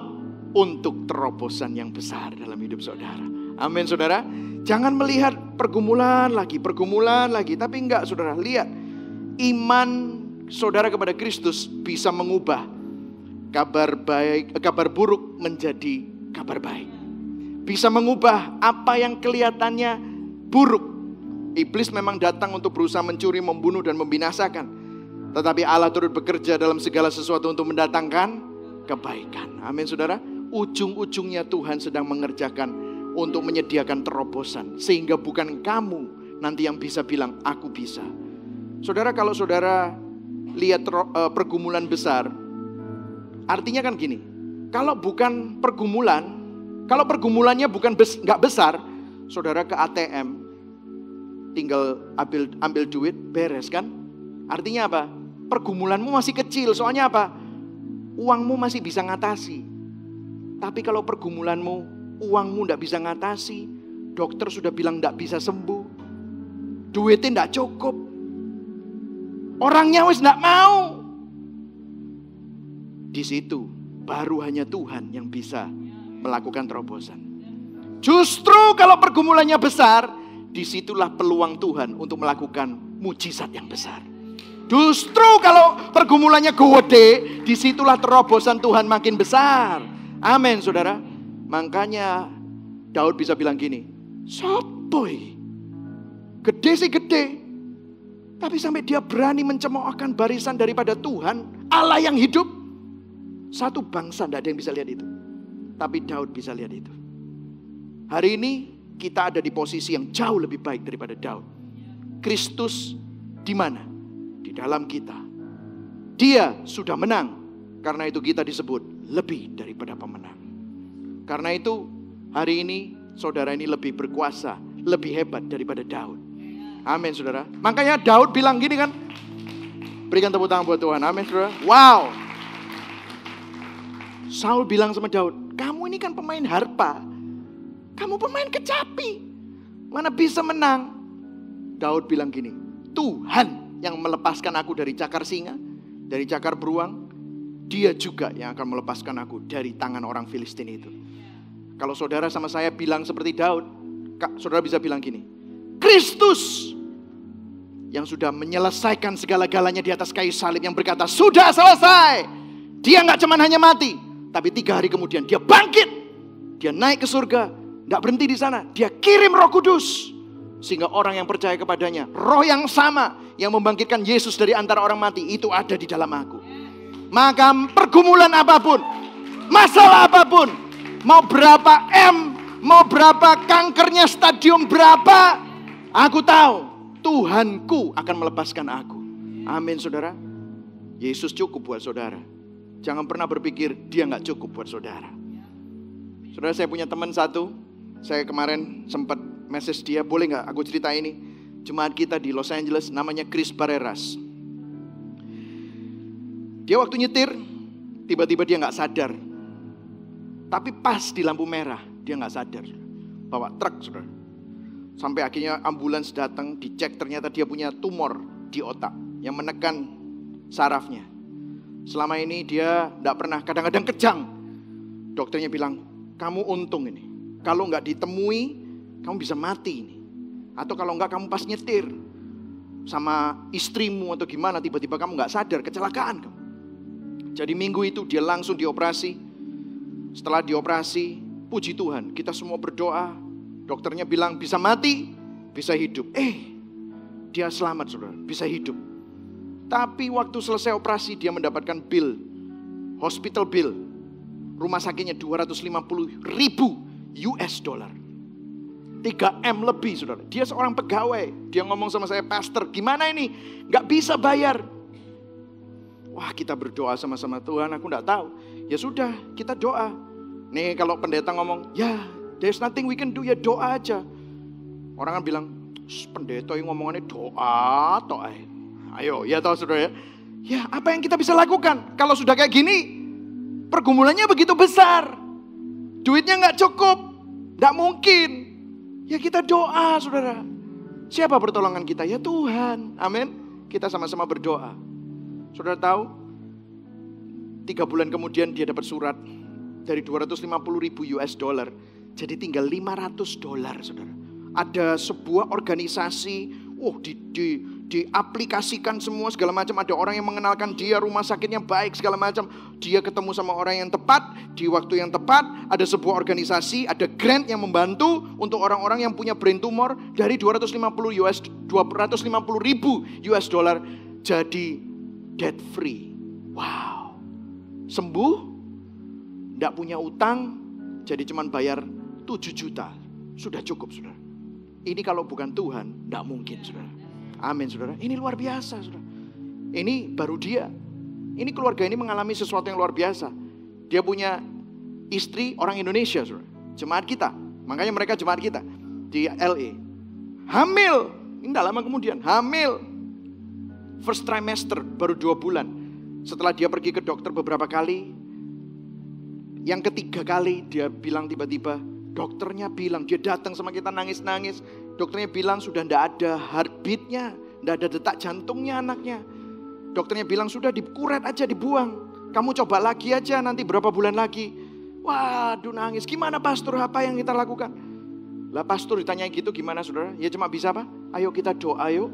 untuk terobosan yang besar dalam hidup saudara. Amin saudara. Jangan melihat pergumulan lagi. Tapi enggak saudara, lihat. Iman saudara kepada Kristus bisa mengubah kabar buruk menjadi kabar baik. bisa mengubah apa yang kelihatannya buruk. Iblis memang datang untuk berusaha mencuri, membunuh, dan membinasakan. Tetapi Allah turut bekerja dalam segala sesuatu untuk mendatangkan kebaikan. Amin saudara. Ujung-ujungnya Tuhan sedang mengerjakan untuk menyediakan terobosan. Sehingga bukan kamu nanti yang bisa bilang, aku bisa. Saudara, kalau saudara lihat pergumulan besar, artinya kan gini. Kalau bukan pergumulan, kalau pergumulannya bukan nggak besar, saudara ke ATM, tinggal ambil duit, beres kan? Artinya apa? Pergumulanmu masih kecil, soalnya apa? Uangmu masih bisa ngatasi. Tapi kalau pergumulanmu, uangmu nggak bisa ngatasi, dokter sudah bilang nggak bisa sembuh, duitnya nggak cukup, orangnya wis nggak mau. Di situ baru hanya Tuhan yang bisa melakukan terobosan. Justru kalau pergumulannya besar, disitulah peluang Tuhan untuk melakukan mujizat yang besar. Justru kalau pergumulannya gede, disitulah terobosan Tuhan makin besar. Amin saudara. Makanya Daud bisa bilang gini, sopoy, gede sih gede, tapi sampai dia berani mencemoohkan barisan daripada Tuhan, Allah yang hidup. Satu bangsa tidak ada yang bisa lihat itu, tapi Daud bisa lihat itu. Hari ini kita ada di posisi yang jauh lebih baik daripada Daud. Kristus di mana? Di dalam kita. Dia sudah menang. Karena itu kita disebut lebih daripada pemenang. Karena itu hari ini saudara ini lebih berkuasa, lebih hebat daripada Daud. Amin saudara. Makanya Daud bilang gini kan. Berikan tepuk tangan buat Tuhan. Amin saudara. Wow. Saul bilang sama Daud, kamu ini kan pemain harpa. Kamu pemain kecapi. Mana bisa menang? Daud bilang gini, Tuhan yang melepaskan aku dari cakar singa, dari cakar beruang, Dia juga yang akan melepaskan aku dari tangan orang Filistin itu. Kalau saudara sama saya bilang seperti Daud, saudara bisa bilang gini, Kristus yang sudah menyelesaikan segala-galanya di atas kayu salib, yang berkata sudah selesai. Dia gak cuma hanya mati, tapi 3 hari kemudian dia bangkit. Dia naik ke surga, gak berhenti di sana. Dia kirim Roh Kudus, sehingga orang yang percaya kepadanya, roh yang sama yang membangkitkan Yesus dari antara orang mati, itu ada di dalam aku. Maka pergumulan apapun, masalah apapun, mau berapa M, mau berapa kankernya stadium berapa, aku tahu Tuhanku akan melepaskan aku. Amin saudara. Yesus cukup buat saudara. Jangan pernah berpikir dia gak cukup buat saudara. Saudara, saya punya teman satu, saya kemarin sempat message dia, boleh gak aku cerita ini? Jemaat kita di Los Angeles namanya Chris Barreras. Dia waktu nyetir, tiba-tiba dia gak sadar. Tapi pas di lampu merah, dia gak sadar. Bawa truk saudara. Sampai akhirnya ambulans datang, dicek ternyata dia punya tumor di otak yang menekan sarafnya. Selama ini dia gak pernah, kadang-kadang kejang. Dokternya bilang, kamu untung ini. Kalau gak ditemui, kamu bisa mati ini. Atau kalau enggak kamu pas nyetir sama istrimu atau gimana, tiba-tiba kamu gak sadar, kecelakaan kamu. Jadi minggu itu dia langsung dioperasi. Setelah dioperasi, puji Tuhan, kita semua berdoa. Dokternya bilang bisa mati, bisa hidup. Dia selamat saudara, bisa hidup. Tapi waktu selesai operasi dia mendapatkan bill, hospital bill. Rumah sakitnya 250.000 US dollar. 3M lebih saudara. Dia seorang pegawai. Dia ngomong sama saya, pastor gimana ini? Gak bisa bayar. Wah, kita berdoa sama-sama, Tuhan aku gak tahu. Ya sudah, kita doa. Nih kalau pendeta ngomong, ya there's nothing we can do, ya doa aja. Orang kan bilang, pendeta yang ngomongannya doa. Ayo, ya tahu saudara ya. Ya apa yang kita bisa lakukan? Kalau sudah kayak gini, pergumulannya begitu besar. Duitnya gak cukup, gak mungkin. Ya kita doa saudara. Siapa pertolongan kita? Ya Tuhan. Amin. Kita sama-sama berdoa. Saudara tahu, 3 bulan kemudian dia dapat surat dari 250.000 US dollar. Jadi tinggal $500 saudara. Ada sebuah organisasi, diaplikasikan semua segala macam. Ada orang yang mengenalkan dia, rumah sakitnya baik segala macam. Dia ketemu sama orang yang tepat di waktu yang tepat. Ada sebuah organisasi, ada grant yang membantu untuk orang-orang yang punya brain tumor dari 250 ribu US dollar jadi debt free. Wow, sembuh, tidak punya utang, jadi cuman bayar 7 juta. Sudah cukup, saudara. Ini kalau bukan Tuhan, tidak mungkin, saudara. Amin, saudara. Ini luar biasa, saudara. Ini baru dia. Ini keluarga ini mengalami sesuatu yang luar biasa. Dia punya istri orang Indonesia, saudara. Jemaat kita. Makanya mereka jemaat kita di LA. Hamil. Ini tidak lama kemudian. Hamil. First trimester, baru 2 bulan. Setelah dia pergi ke dokter beberapa kali. Yang ketiga kali dia bilang tiba-tiba, dokternya bilang, dia datang sama kita nangis-nangis. Dokternya bilang sudah tidak ada heartbeatnya, tidak ada detak jantungnya anaknya. Dokternya bilang sudah dikuret aja, dibuang. Kamu coba lagi aja nanti berapa bulan lagi. Waduh nangis, gimana pastor, apa yang kita lakukan? Lah pastor ditanya gitu gimana saudara? Ya cuma bisa apa? Ayo kita doa yuk.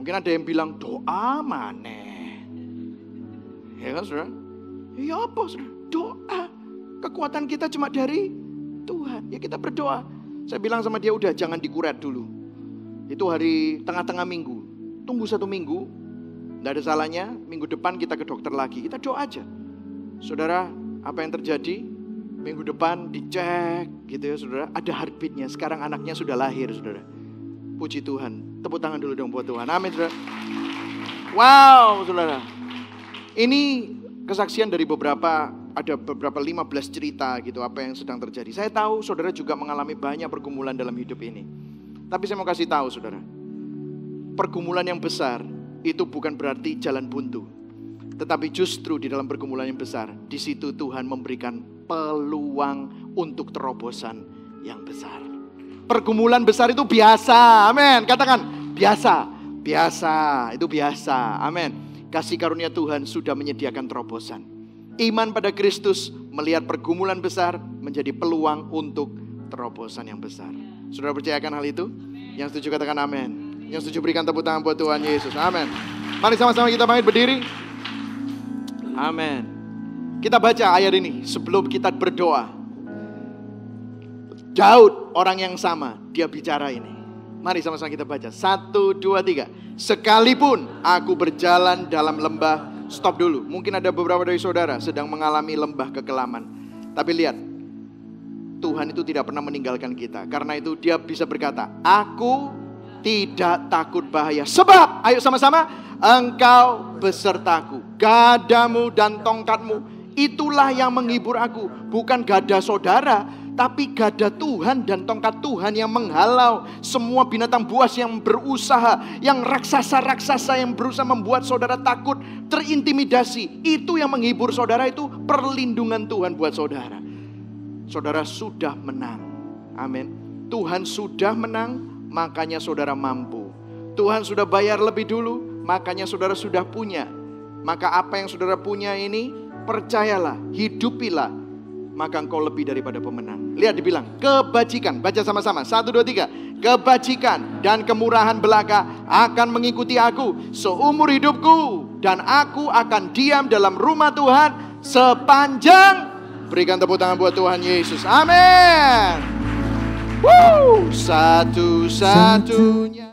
Mungkin ada yang bilang doa maneh. Ya kan saudara? Ya apa saudara? Doa. Kekuatan kita cuma dari Tuhan. Ya kita berdoa. Saya bilang sama dia udah jangan dikuret dulu. Itu hari tengah-tengah minggu. Tunggu 1 minggu. Tidak ada salahnya. Minggu depan kita ke dokter lagi. Kita doa aja. Saudara, apa yang terjadi? Minggu depan dicek gitu ya saudara. Ada heartbeatnya. Sekarang anaknya sudah lahir saudara. Puji Tuhan. Tepuk tangan dulu dong buat Tuhan. Amin saudara. Wow saudara. Ini kesaksian dari ada beberapa 15 cerita gitu apa yang sedang terjadi. Saya tahu saudara juga mengalami banyak pergumulan dalam hidup ini. Tapi saya mau kasih tahu saudara. Pergumulan yang besar itu bukan berarti jalan buntu. Tetapi justru di dalam pergumulan yang besar, di situ Tuhan memberikan peluang untuk terobosan yang besar. Pergumulan besar itu biasa. Amin. Katakan biasa. Biasa. Itu biasa. Amin. Kasih karunia Tuhan sudah menyediakan terobosan. Iman pada Kristus melihat pergumulan besar menjadi peluang untuk terobosan yang besar. Saudara percayakan hal itu? Yang setuju katakan amin. Yang setuju berikan tepuk tangan buat Tuhan Yesus. Amin. Mari sama-sama kita bangkit berdiri. Amin. Kita baca ayat ini sebelum kita berdoa. Daud orang yang sama, dia bicara ini. Mari sama-sama kita baca. 1, 2, 3. Sekalipun aku berjalan dalam lembah. Stop dulu. Mungkin ada beberapa dari saudara sedang mengalami lembah kekelaman. Tapi lihat. Tuhan itu tidak pernah meninggalkan kita. Karena itu dia bisa berkata, aku tidak takut bahaya. Sebab, ayo sama-sama, engkau besertaku. Gadamu dan tongkatmu, itulah yang menghibur aku. Bukan gada saudara, tapi gada Tuhan dan tongkat Tuhan yang menghalau semua binatang buas yang berusaha, yang raksasa-raksasa yang berusaha membuat saudara takut, terintimidasi. Itu yang menghibur saudara, itu perlindungan Tuhan buat saudara. Saudara sudah menang. Amin. Tuhan sudah menang, makanya saudara mampu. Tuhan sudah bayar lebih dulu, makanya saudara sudah punya. Maka apa yang saudara punya ini, percayalah, hidupilah, maka engkau lebih daripada pemenang. Lihat dibilang, kebajikan. Baca sama-sama, 1, 2, 3. Kebajikan dan kemurahan belaka akan mengikuti aku seumur hidupku. Dan aku akan diam dalam rumah Tuhan sepanjang. Berikan tepuk tangan buat Tuhan Yesus. Amin. Satu-satunya.